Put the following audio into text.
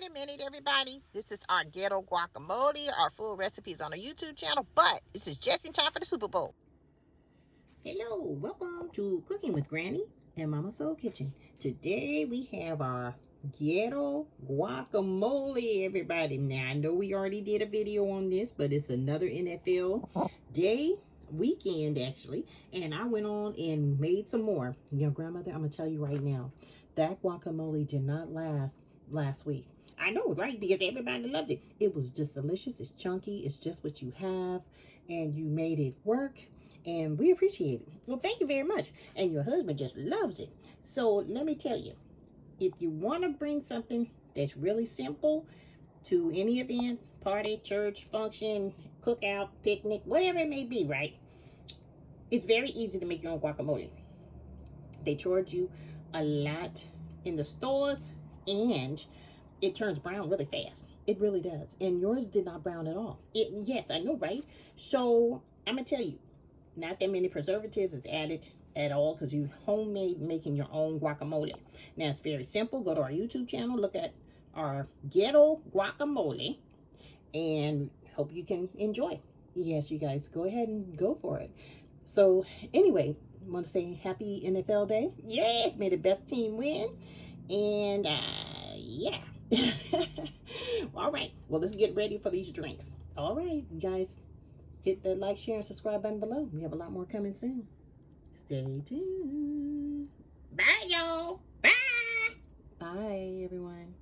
Wait a minute, everybody. This is our Ghetto Guacamole. Our full recipes on our YouTube channel, but this is just in time for the Super Bowl. Hello, welcome to Cooking with Granny and Mama Soul Kitchen. Today we have our Ghetto Guacamole, everybody. Now, I know we already did a video on this, but it's another NFL weekend, actually. And I went on and made some more. Grandmother, I'm going to tell you right now, that guacamole did not last week. I know, right? Because everybody loved it. It was just delicious. It's chunky. It's just what you have. And you made it work. And we appreciate it. Well, thank you very much. And your husband just loves it. So let me tell you, if you want to bring something that's really simple to any event, party, church, function, cookout, picnic, whatever it may be, right? It's very easy to make your own guacamole. They charge you a lot in the stores, and it turns brown really fast. It really does. And yours did not brown at all. Yes, I know, right? So I'm gonna tell you, not that many preservatives is added at all, because you homemade making your own guacamole. Now it's very simple. Go to our YouTube channel, look at our Ghetto Guacamole, and hope you can enjoy. Yes, you guys, go ahead and go for it. So anyway, I want to say happy NFL Day. Yes, may the best team win. And yeah. All right, well, let's get ready for these drinks. All right, you guys, hit that like, share, and subscribe button below. We have a lot more coming soon. Stay tuned. Bye, y'all. Bye. Bye, everyone.